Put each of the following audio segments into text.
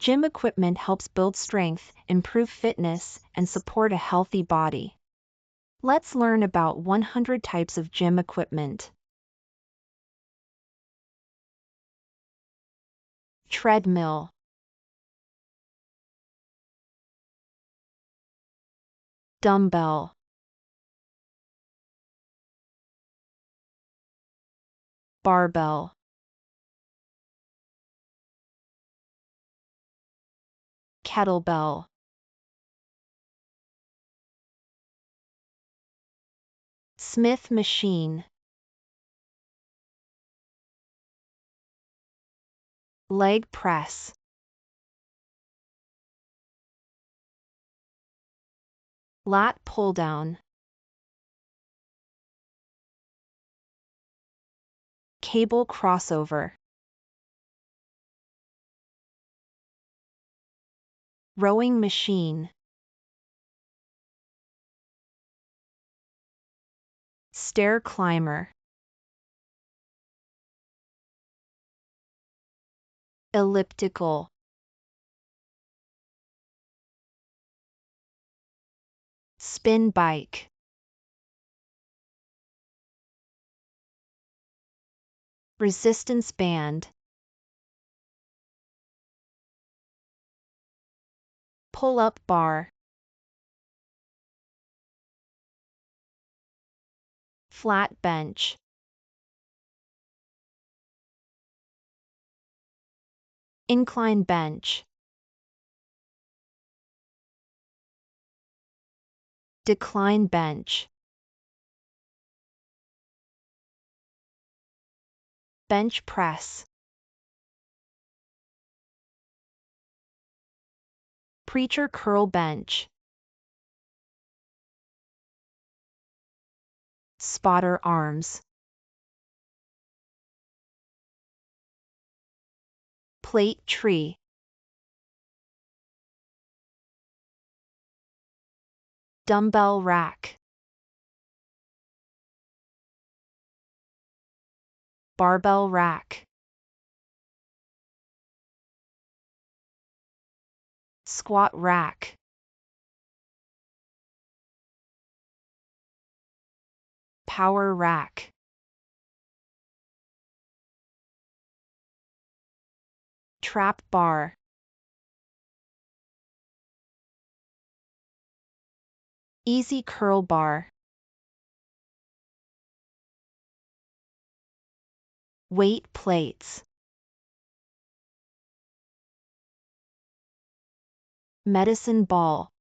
Gym equipment helps build strength, improve fitness, and support a healthy body. Let's learn about 100 types of gym equipment. Treadmill. Dumbbell. Barbell. Kettlebell. Smith machine. Leg press. Lat pulldown. Cable crossover. Rowing machine. Stair climber. Elliptical. Spin bike. Resistance band. Pull-up bar. Flat bench. Incline bench. Decline bench. Bench press. Preacher curl bench. Spotter arms. Plate tree. Dumbbell rack. Barbell rack. Squat rack. Power rack. Trap bar. Easy curl bar. Weight plates. Medicine ball.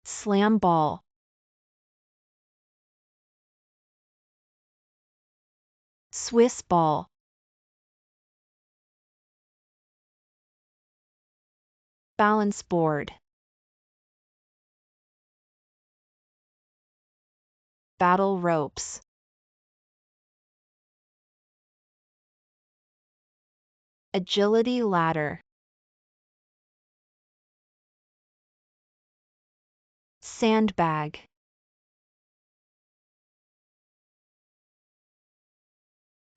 Slam ball. Swiss ball. Balance board. Battle ropes. Agility ladder. Sandbag.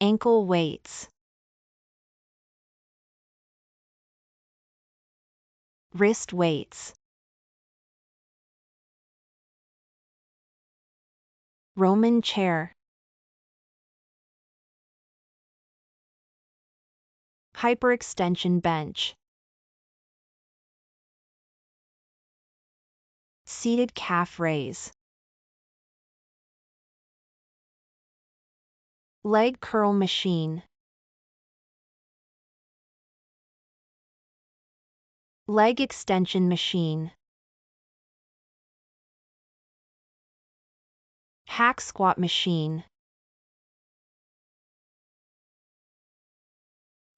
Ankle weights. Wrist weights. Roman chair. Hyperextension bench. Seated calf raise. Leg curl machine. Leg extension machine. Hack squat machine.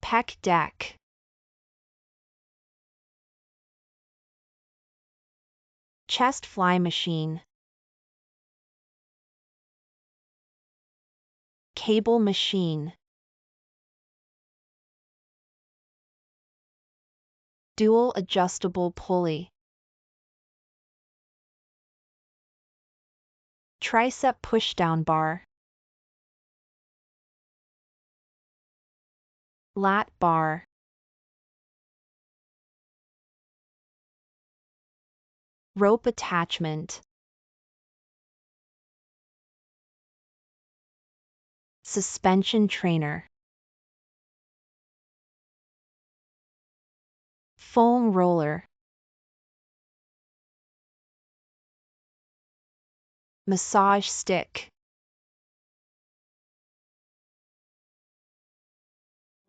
Pec deck. Chest fly machine. Cable machine. Dual adjustable pulley. Tricep pushdown bar. lat bar, rope attachment, suspension trainer, foam roller, massage stick,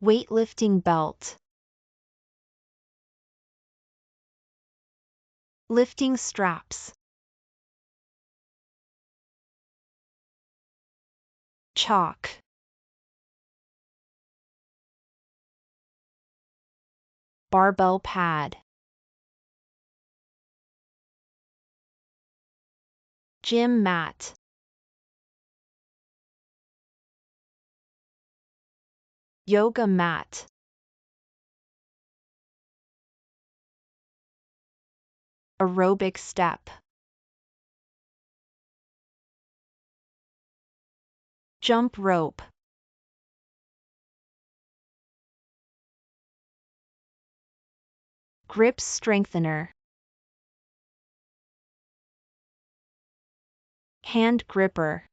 weightlifting belt, lifting straps, chalk, barbell pad, gym mat, yoga mat, aerobic step, jump rope, grip strengthener, hand gripper,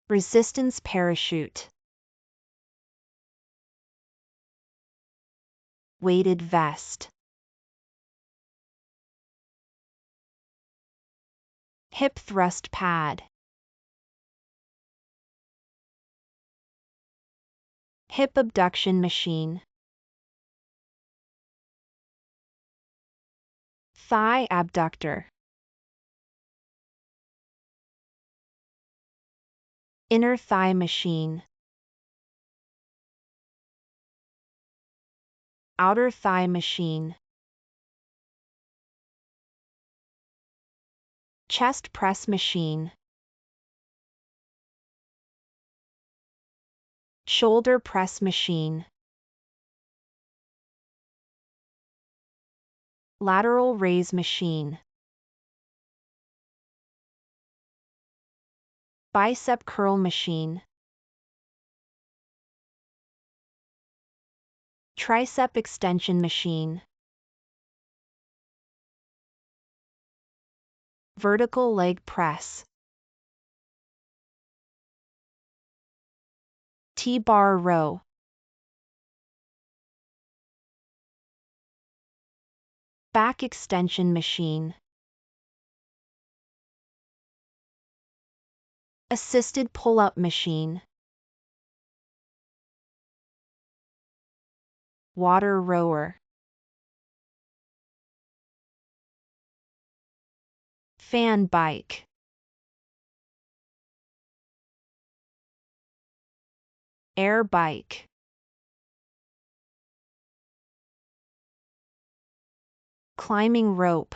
resistance parachute, weighted vest, hip thrust pad, hip abduction machine, thigh abductor, inner thigh machine, outer thigh machine, chest press machine, shoulder press machine, lateral raise machine, bicep curl machine, tricep extension machine, vertical leg press, T-bar row, back extension machine, assisted pull-up machine, water rower, fan bike, air bike, climbing rope,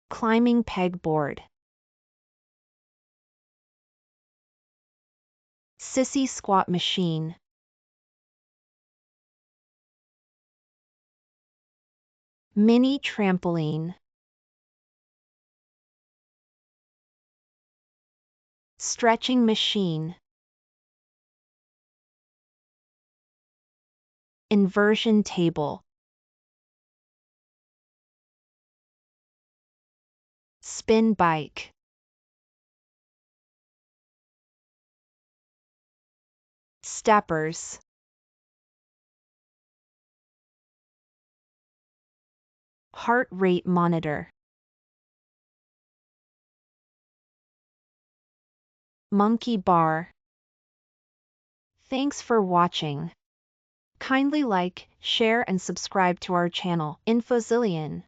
climbing pegboard, Sissy squat machine, mini trampoline, stretching machine, inversion table, spin bike, steppers, heart rate monitor, monkey bar. Thanks for watching. Kindly like, share and subscribe to our channel, Infozillien.